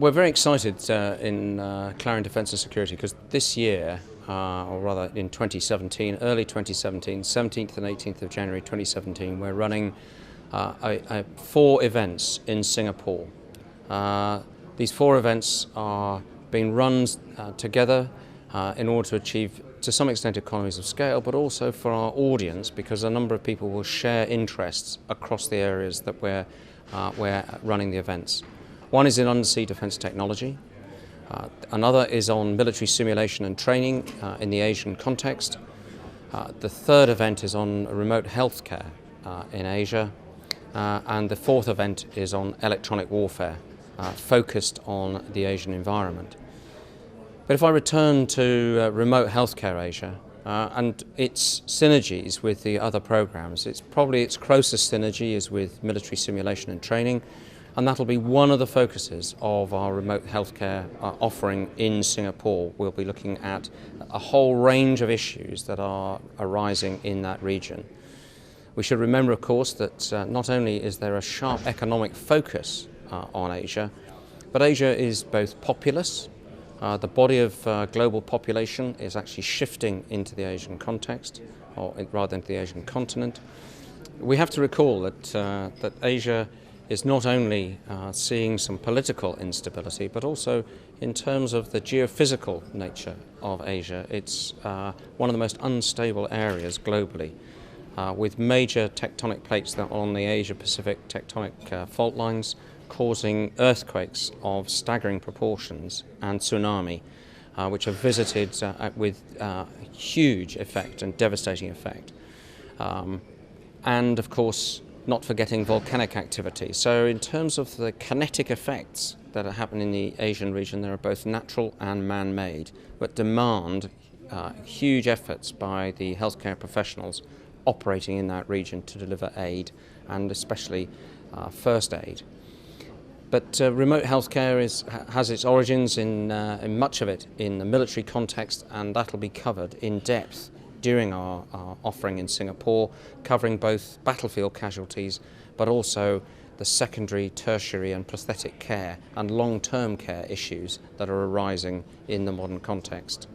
We're very excited in Clarion Defence and Security because this year, or rather in 2017, early 2017, 17th and 18th of January 2017, we're running 4 events in Singapore. These 4 events are being run together in order to achieve, to some extent, economies of scale, but also for our audience, because a number of people will share interests across the areas that we're running the events. One is in undersea defence technology, another is on military simulation and training in the Asian context. The third event is on remote healthcare in Asia, and the fourth event is on electronic warfare, focused on the Asian environment. But if I return to remote healthcare Asia and its synergies with the other programs, its closest synergy is with military simulation and training, and that'll be one of the focuses of our remote healthcare offering in Singapore. We'll be looking at a whole range of issues that are arising in that region. We should remember, of course, that not only is there a sharp economic focus on Asia, but Asia is both populous. The body of global population is actually shifting into the Asian context, or rather into the Asian continent. We have to recall that Asia is not only seeing some political instability, but also in terms of the geophysical nature of Asia. It's one of the most unstable areas globally, with major tectonic plates that are on the Asia-Pacific tectonic fault lines, causing earthquakes of staggering proportions and tsunami, which are visited with huge effect and devastating effect. And of course, not forgetting volcanic activity. So in terms of the kinetic effects that are happening in the Asian region, there are both natural and man-made, but demand huge efforts by the healthcare professionals operating in that region to deliver aid, and especially first aid. But remote healthcare has its origins in much of it in the military context, and that'll be covered in depth during our offering in Singapore, covering both battlefield casualties, but also the secondary, tertiary and prosthetic care and long-term care issues that are arising in the modern context.